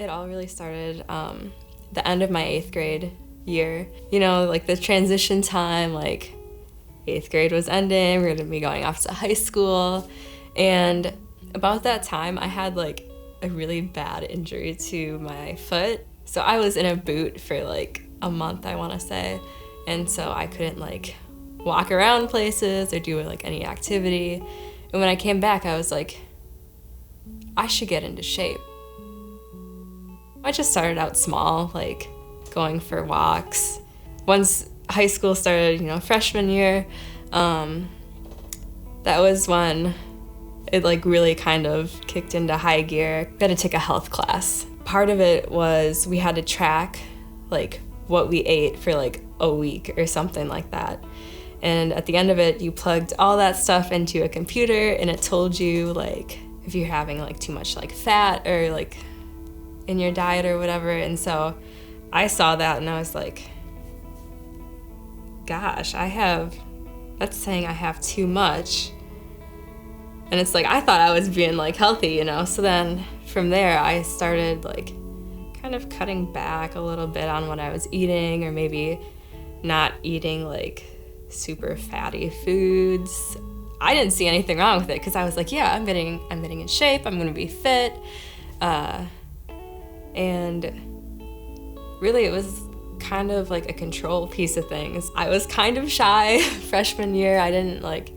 It all really started the end of my 8th grade year. You know, like the transition time, like 8th grade was ending, we were gonna be going off to high school. And about that time, I had like a really bad injury to my foot. So I was in a boot for like a month, I wanna say. And so I couldn't like walk around places or do like any activity. And when I came back, I was like, I should get into shape. I just started out small, like going for walks. Once high school started, you know, freshman year, that was when it like really kind of kicked into high gear. I had to take a health class. Part of it was we had to track like what we ate for like a week or something like that. And at the end of it, you plugged all that stuff into a computer and it told you like if you're having like too much like fat or like in your diet or whatever. And so I saw that and I was like, gosh, that's saying I have too much. And it's like, I thought I was being like healthy, you know? So then from there I started like kind of cutting back a little bit on what I was eating, or maybe not eating like super fatty foods. I didn't see anything wrong with it because I was like, yeah, I'm getting in shape, I'm gonna be fit. And really it was kind of like a control piece of things. I was kind of shy freshman year. I didn't like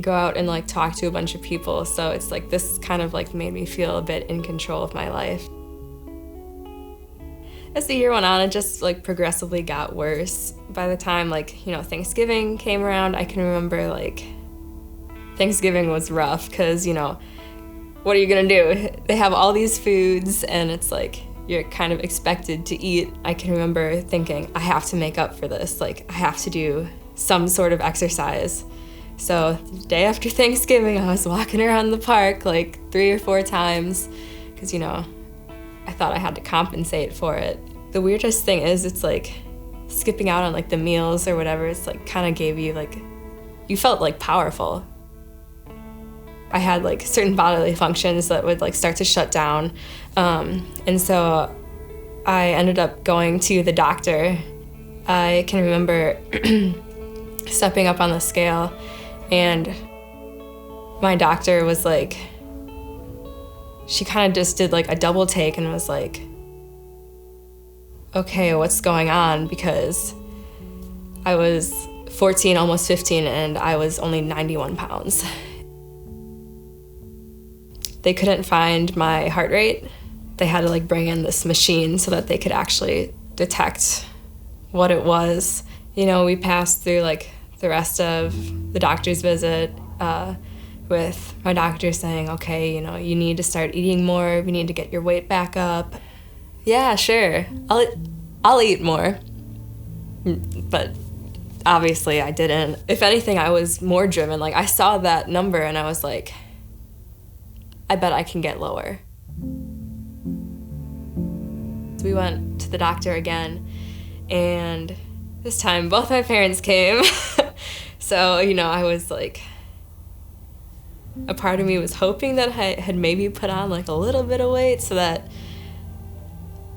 go out and like talk to a bunch of people. So it's like this kind of like made me feel a bit in control of my life. As the year went on, it just like progressively got worse. By the time like, you know, Thanksgiving came around, I can remember like Thanksgiving was rough because, you know, what are you gonna do? They have all these foods and it's like you're kind of expected to eat. I can remember thinking, I have to make up for this. Like I have to do some sort of exercise. So the day after Thanksgiving, I was walking around the park like 3 or 4 times because, you know, I thought I had to compensate for it. The weirdest thing is it's like skipping out on like the meals or whatever. It's like kind of gave you like, you felt like powerful. I had like certain bodily functions that would like start to shut down. And so I ended up going to the doctor. I can remember stepping up on the scale and my doctor was like, she kind of just did like a double take and was like, okay, what's going on? Because I was 14, almost 15, and I was only 91 pounds. They couldn't find my heart rate. They had to like bring in this machine so that they could actually detect what it was. You know, we passed through like the rest of the doctor's visit with my doctor saying, okay, you know, you need to start eating more. We need to get your weight back up. Yeah, sure, I'll eat more. But obviously I didn't. If anything, I was more driven. Like I saw that number and I was like, I bet I can get lower. So we went to the doctor again, and this time both my parents came. So, you know, I was like, a part of me was hoping that I had maybe put on like a little bit of weight so that,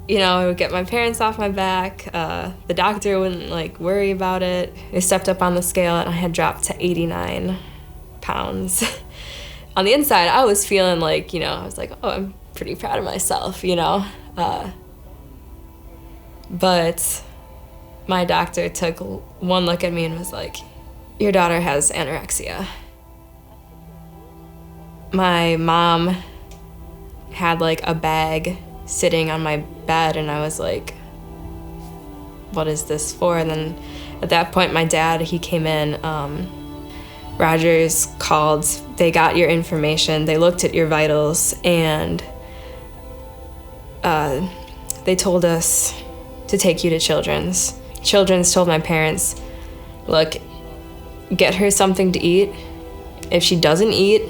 you know, I would get my parents off my back. The doctor wouldn't like worry about it. I stepped up on the scale and I had dropped to 89 pounds. On the inside, I was feeling like, you know, I was like, oh, I'm pretty proud of myself, you know. But my doctor took one look at me and was like, your daughter has anorexia. My mom had like a bag sitting on my bed and I was like, what is this for? And then at that point, my dad, he came in. Rogers called, they got your information, they looked at your vitals, and they told us to take you to Children's. Children's told my parents, look, get her something to eat. If she doesn't eat,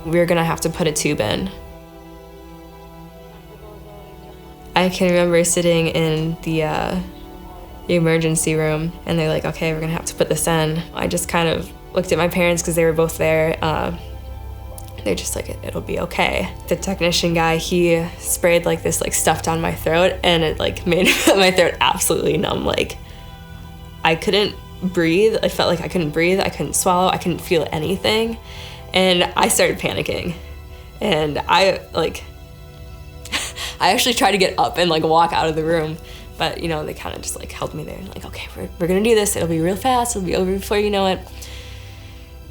we're gonna have to put a tube in. I can remember sitting in the emergency room and they're like, okay, we're gonna have to put this in. I just kind of looked at my parents because they were both there. They're just like, it'll be okay. The technician guy, he sprayed like this like stuff down my throat, and it like made my throat absolutely numb. Like I couldn't breathe. I felt like I couldn't breathe. I couldn't swallow. I couldn't feel anything. And I started panicking. And I actually tried to get up and like walk out of the room. But, you know, they kind of just like held me there and like, okay, we're going to do this. It'll be real fast. It'll be over before you know it.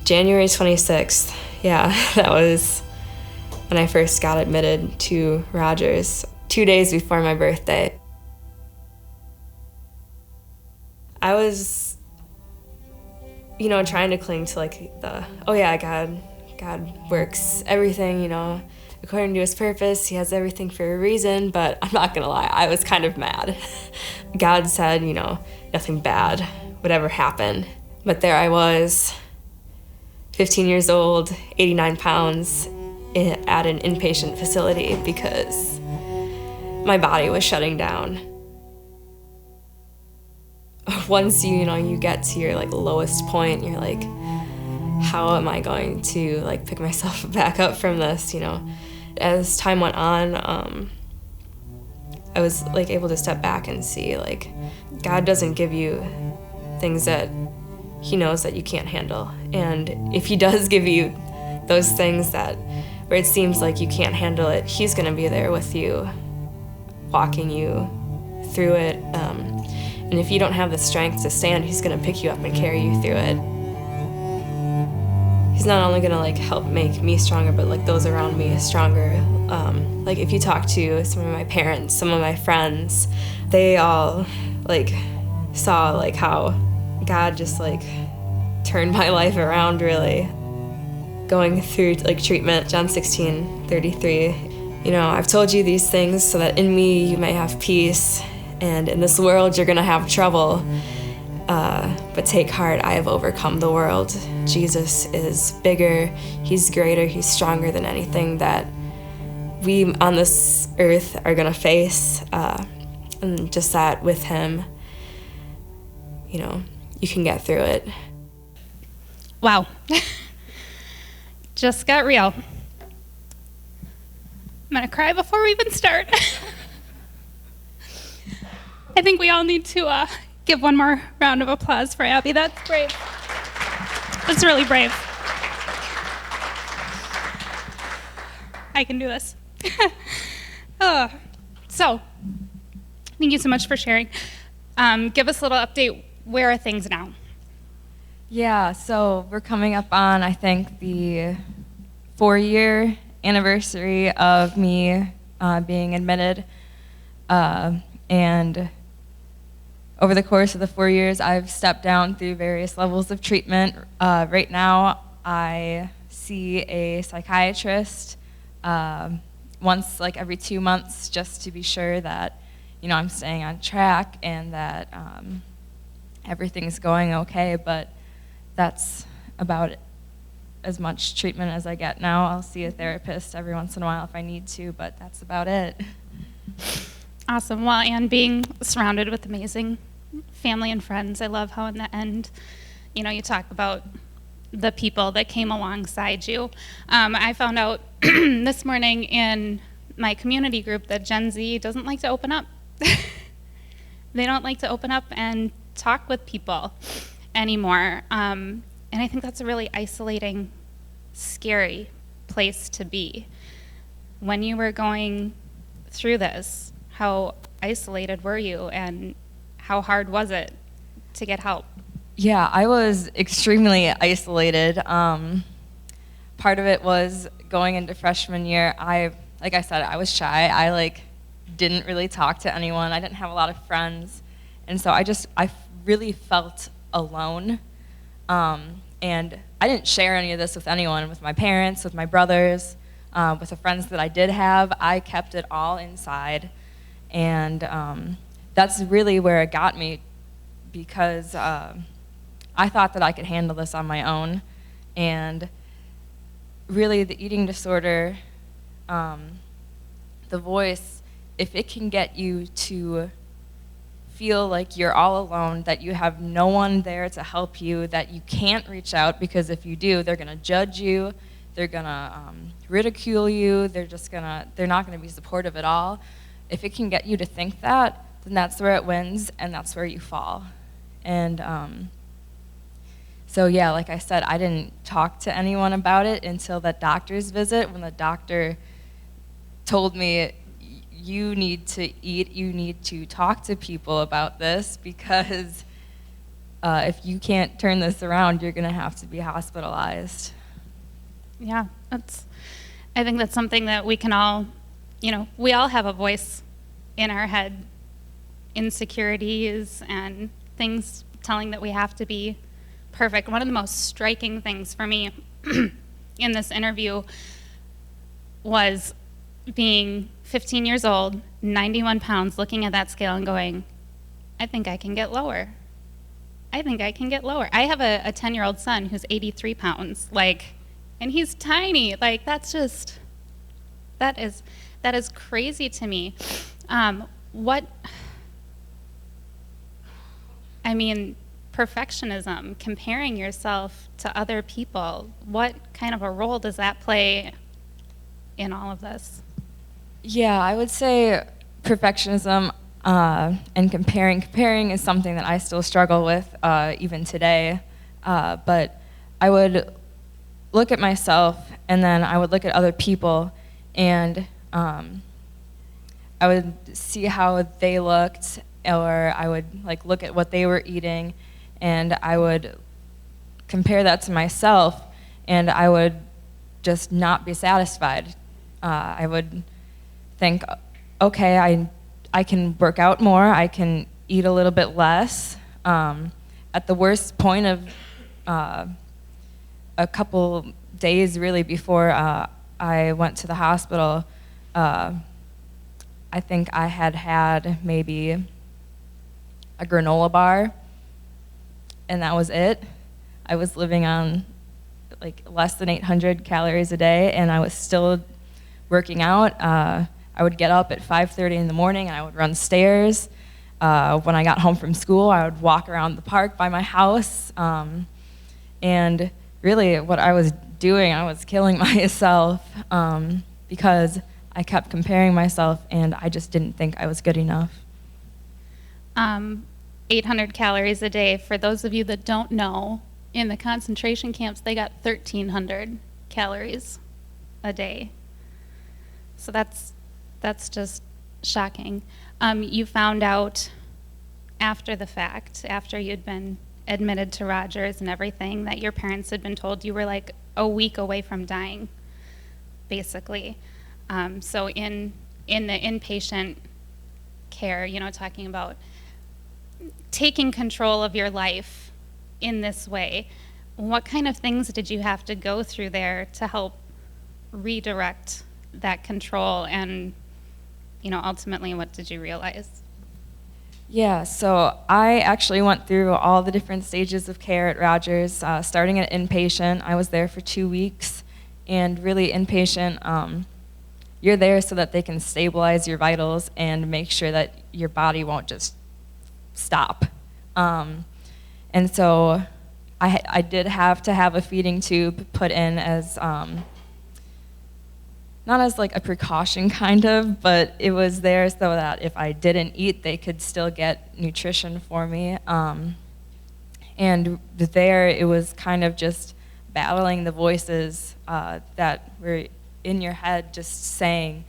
January 26th. Yeah, that was when I first got admitted to Rogers, 2 days before my birthday. I was, you know, trying to cling to like God works everything, you know, according to his purpose. He has everything for a reason, but I'm not gonna lie, I was kind of mad. God said, you know, nothing bad would ever happen. But there I was, 15 years old, 89 pounds, at an inpatient facility because my body was shutting down. Once you get to your like lowest point, you're like, how am I going to like pick myself back up from this, you know? As time went on, I was like able to step back and see like God doesn't give you things that he knows that you can't handle. And if he does give you those things that where it seems like you can't handle it, he's gonna be there with you, walking you through it. And if you don't have the strength to stand, he's gonna pick you up and carry you through it. He's not only gonna like help make me stronger, but like those around me stronger. Like if you talk to some of my parents, some of my friends, they all like saw like how God just like turned my life around really. Going through like treatment, John 16:33. You know, I've told you these things so that in me you may have peace, and in this world you're gonna have trouble. But take heart, I have overcome the world. Jesus is bigger, he's greater, he's stronger than anything that we on this earth are gonna face. And just that with him, you know, you can get through it. Wow. Just got real. I'm gonna cry before we even start. I think we all need to give one more round of applause for Abby. That's brave. That's really brave. I can do this. So, thank you so much for sharing. Give us a little update. Where are things now? Yeah, so we're coming up on, I think, the 4-year anniversary of me being admitted. And over the course of the 4 years, I've stepped down through various levels of treatment. Right now, I see a psychiatrist once, like every 2 months, just to be sure that, you know, I'm staying on track and that everything's going okay. But that's about as much treatment as I get now. I'll see a therapist every once in a while if I need to, but that's about it. Awesome. Well, and being surrounded with amazing family and friends, I love how in the end, you know, you talk about the people that came alongside you. I found out this morning in my community group that Gen Z doesn't like to open up. They don't like to open up and talk with people anymore. And I think that's a really isolating, scary place to be. When you were going through this, how isolated were you and how hard was it to get help? Yeah, I was extremely isolated. Part of it was going into freshman year. Like I said, I was shy. I didn't really talk to anyone. I didn't have a lot of friends. And so I really felt alone. And I didn't share any of this with anyone, with my parents, with my brothers, with the friends that I did have. I kept it all inside. And that's really where it got me, because I thought that I could handle this on my own. And really the eating disorder, the voice, if it can get you to feel like you're all alone, that you have no one there to help you, that you can't reach out because if you do, they're going to judge you, They're gonna ridicule you. They're not gonna be supportive at all. If it can get you to think that, then that's where it wins, and that's where you fall. And so yeah, like I said, I didn't talk to anyone about it until that doctor's visit, when the doctor told me, you need to eat, you need to talk to people about this, because if you can't turn this around, you're gonna have to be hospitalized. Yeah, I think that's something that we can all, we all have a voice in our head, insecurities and things telling that we have to be perfect. One of the most striking things for me in this interview was being 15 years old, 91 pounds, looking at that scale and going, I think I can get lower. I think I can get lower. I have a 10-year-old son who's 83 pounds, and he's tiny. That is crazy to me. Perfectionism, comparing yourself to other people, what kind of a role does that play in all of this? Yeah, I would say perfectionism and comparing is something that I still struggle with even today. But I would look at myself, and then I would look at other people, and I would see how they looked, or I would look at what they were eating, and I would compare that to myself, and I would just not be satisfied. I would think, okay, I can work out more, I can eat a little bit less. At the worst point of a couple days really before I went to the hospital, I think I had maybe a granola bar, and that was it. I was living on less than 800 calories a day, and I was still working out. I would get up at 5:30 in the morning, and I would run stairs. When I got home from school, I would walk around the park by my house. And really, what I was doing, I was killing myself because I kept comparing myself, and I just didn't think I was good enough. 800 calories a day. For those of you that don't know, in the concentration camps, they got 1,300 calories a day. So that's just shocking. You found out after the fact, after you'd been admitted to Rogers and everything, that your parents had been told you were a week away from dying, basically. So in the inpatient care, talking about taking control of your life in this way, what kind of things did you have to go through there to help redirect that control, and ultimately what did you realize? Yeah, so I actually went through all the different stages of care at Rogers, starting at inpatient. I was there for 2 weeks, and really inpatient, you're there so that they can stabilize your vitals and make sure that your body won't just stop. And so I did have to have a feeding tube put in as, not as a precaution kind of, but it was there so that if I didn't eat, they could still get nutrition for me. And there it was kind of just battling the voices that were in your head just saying,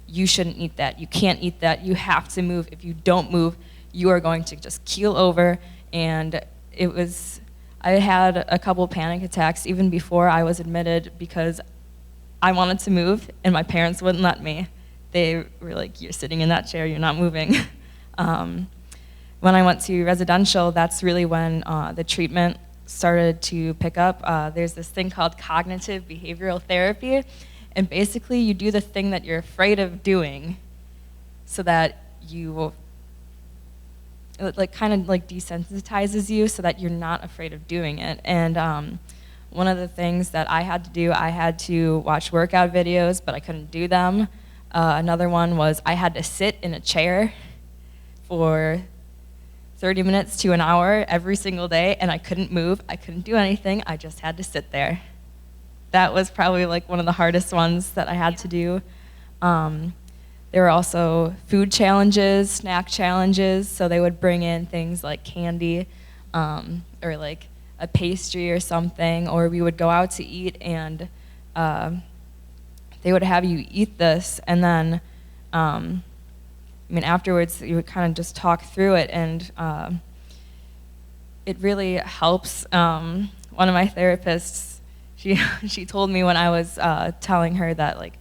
you shouldn't eat that, you can't eat that, you have to move. If you don't move, you are going to just keel over. And I had a couple panic attacks even before I was admitted, because I wanted to move, and my parents wouldn't let me. They were like, you're sitting in that chair, you're not moving. When I went to residential, that's really when the treatment started to pick up. There's this thing called cognitive behavioral therapy, and basically you do the thing that you're afraid of doing so that you will, kind of desensitizes you so that you're not afraid of doing it. And one of the things that I had to do, I had to watch workout videos, but I couldn't do them. Another one was I had to sit in a chair for 30 minutes to an hour every single day, and I couldn't move, I couldn't do anything, I just had to sit there. that was probably like one of the hardest ones that I had to do. There were also food challenges, snack challenges, so they would bring in things like candy or like a pastry or something, or we would go out to eat and they would have you eat this, and then afterwards you would kind of just talk through it, and it really helps. One of my therapists, she told me when I was telling her that, like,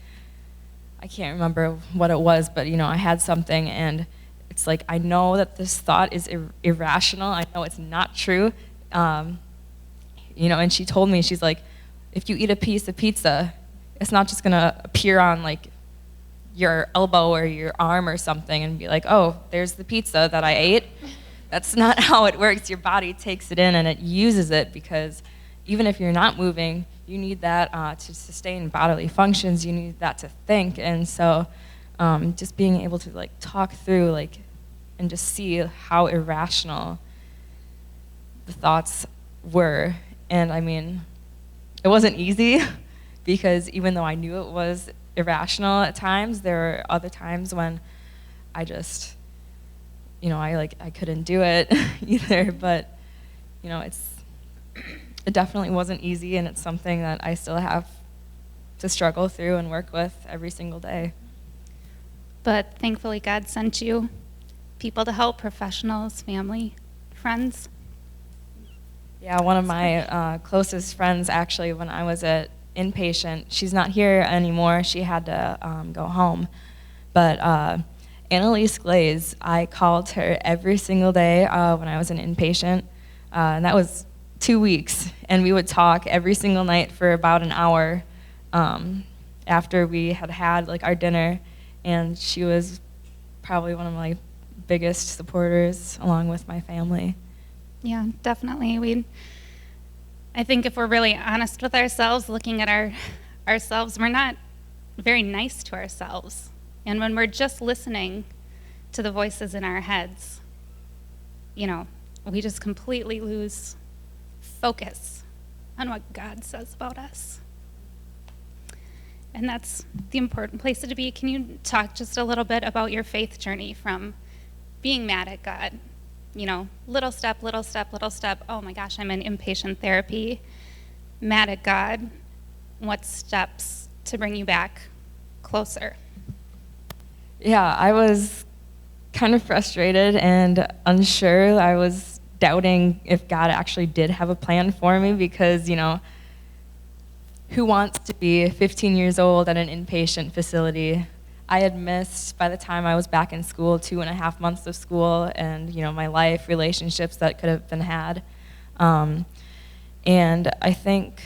I can't remember what it was, but I had something, and it's like, I know that this thought is irrational. I know it's not true. And she told me, she's like, if you eat a piece of pizza, it's not just gonna appear on like your elbow or your arm or something and be like, oh, there's the pizza that I ate. That's not how it works. Your body takes it in and it uses it, because even if you're not moving, you need that to sustain bodily functions. You need that to think. And so just being able to like talk through and just see how irrational the thoughts were. And it wasn't easy because even though I knew it was irrational at times, there were other times when I just, I couldn't do it either. But, it definitely wasn't easy, and it's something that I still have to struggle through and work with every single day. But thankfully, God sent you people to help, professionals, family, friends. Yeah, one of my closest friends, actually, when I was at inpatient, she's not here anymore. She had to go home. But Annalise Glaze, I called her every single day when I was an inpatient, and that was 2 weeks. And we would talk every single night for about an hour after we had like our dinner. And she was probably one of my biggest supporters, along with my family. Yeah, definitely. I think if we're really honest with ourselves, looking at ourselves, we're not very nice to ourselves. And when we're just listening to the voices in our heads, we just completely lose focus on what God says about us. And that's the important place to be. Can you talk just a little bit about your faith journey from being mad at God? Little step, little step, little step. Oh my gosh, I'm in inpatient therapy. Mad at God. What steps to bring you back closer? Yeah, I was kind of frustrated and unsure. I was doubting if God actually did have a plan for me, because, who wants to be 15 years old at an inpatient facility? I had missed, by the time I was back in school, 2.5 months of school, and my life, relationships that could have been had. And I think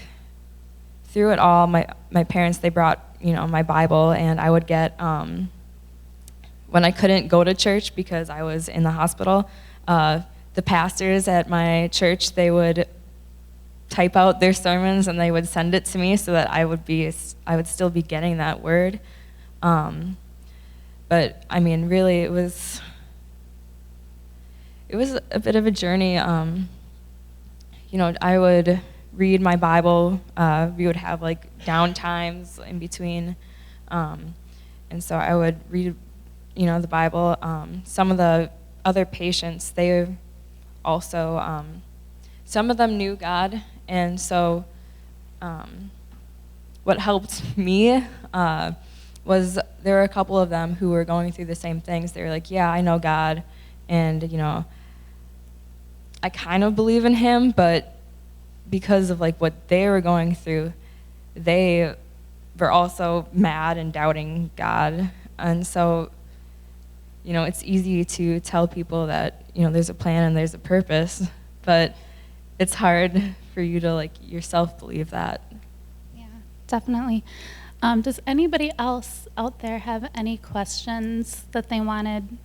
through it all, my parents, they brought my Bible, and I would get, when I couldn't go to church because I was in the hospital, the pastors at my church, they would type out their sermons and they would send it to me so that I would still be getting that word. But really, it was a bit of a journey. I would read my Bible. We would have like down times in between, and so I would read, the Bible. Some of the other patients, they also, some of them knew God, and so what helped me was there were a couple of them who were going through the same things. They were like, yeah, I know God, and I kind of believe in him, but because of like what they were going through, they were also mad and doubting God. And so, it's easy to tell people that, there's a plan and there's a purpose, but it's hard for you to yourself believe that. Yeah, definitely. Does anybody else out there have any questions that they wanted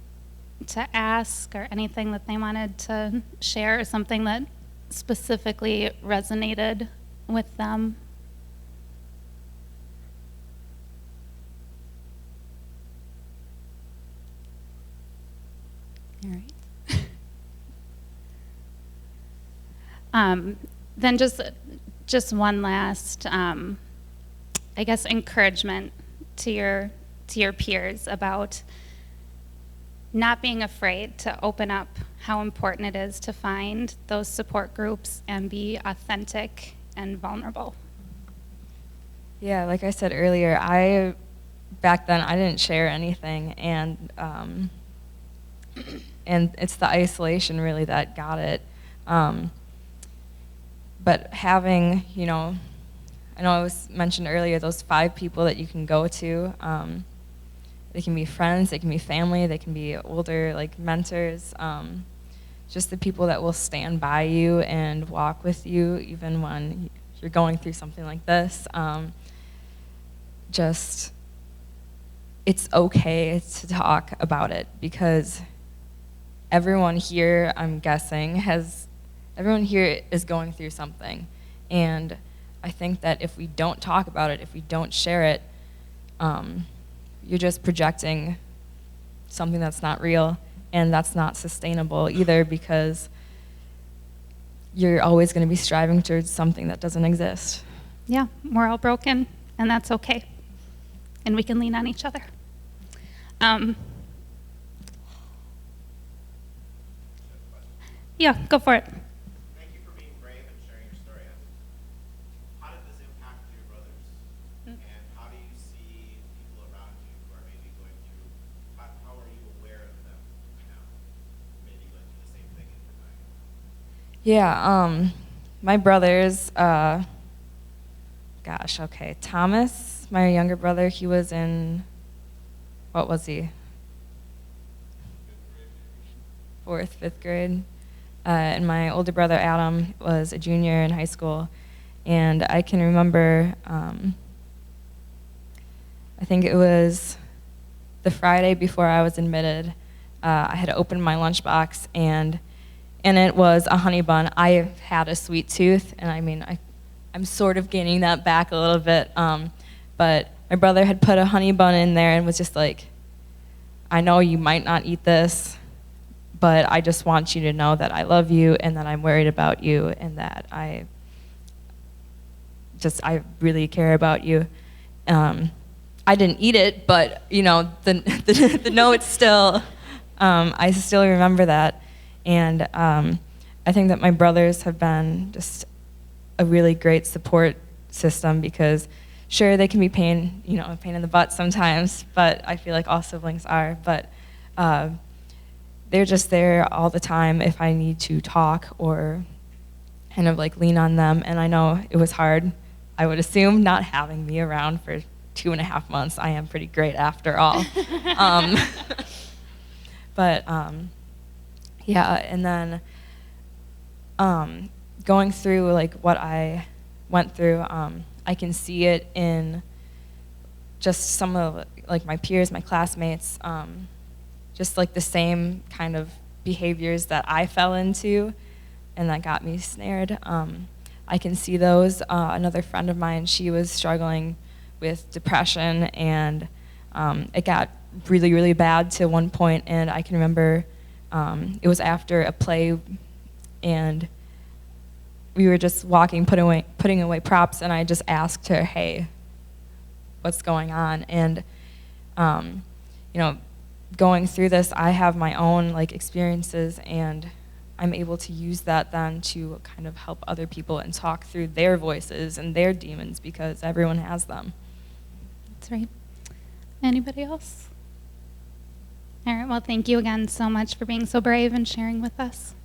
to ask, or anything that they wanted to share, or something that specifically resonated with them? All right. Then just one last I guess, encouragement to your peers about not being afraid to open up how important it is to find those support groups and be authentic and vulnerable. Yeah, like I said earlier, back then I didn't share anything, and it's the isolation really that got it. But having, I know it was mentioned earlier, those 5 people that you can go to, they can be friends, they can be family, they can be older, like mentors, just the people that will stand by you and walk with you even when you're going through something like this. It's okay to talk about it, because everyone here, I'm guessing, everyone here is going through something. And I think that if we don't talk about it, if we don't share it, you're just projecting something that's not real, and that's not sustainable either, because you're always going to be striving towards something that doesn't exist. Yeah, we're all broken, and that's okay. And we can lean on each other. Yeah, go for it. Thank you for being brave and sharing your story. How did this impact your brothers? And how do you see people around you who are maybe going through, how are you aware of them now? Maybe going through the same thing in your life? Yeah, my brothers, Thomas, my younger brother, he was in, what was he? 4th, 5th grade. And my older brother, Adam, was a junior in high school. And I can remember, I think it was the Friday before I was admitted, I had opened my lunchbox, and in it was a honey bun. I had a sweet tooth, and I'm sort of gaining that back a little bit. But my brother had put a honey bun in there and was just like, I know you might not eat this, but I just want you to know that I love you and that I'm worried about you and that I really care about you. I didn't eat it, but the note still, I still remember that. And I think that my brothers have been just a really great support system, because sure, they can be a pain in the butt sometimes, but I feel like all siblings are. But they're just there all the time if I need to talk or kind of like lean on them. And I know it was hard, I would assume, not having me around for 2.5 months. I am pretty great after all. Yeah, and then going through like what I went through, I can see it in just some of like my peers, my classmates, just like the same kind of behaviors that I fell into and that got me snared. I can see those. Another friend of mine, she was struggling with depression, and it got really, really bad to one point, and I can remember it was after a play, and we were just walking, putting away props, and I just asked her, hey, what's going on? And going through this, I have my own like experiences, and I'm able to use that then to kind of help other people and talk through their voices and their demons, because everyone has them. That's right. Anybody else? All right, well, thank you again so much for being so brave and sharing with us.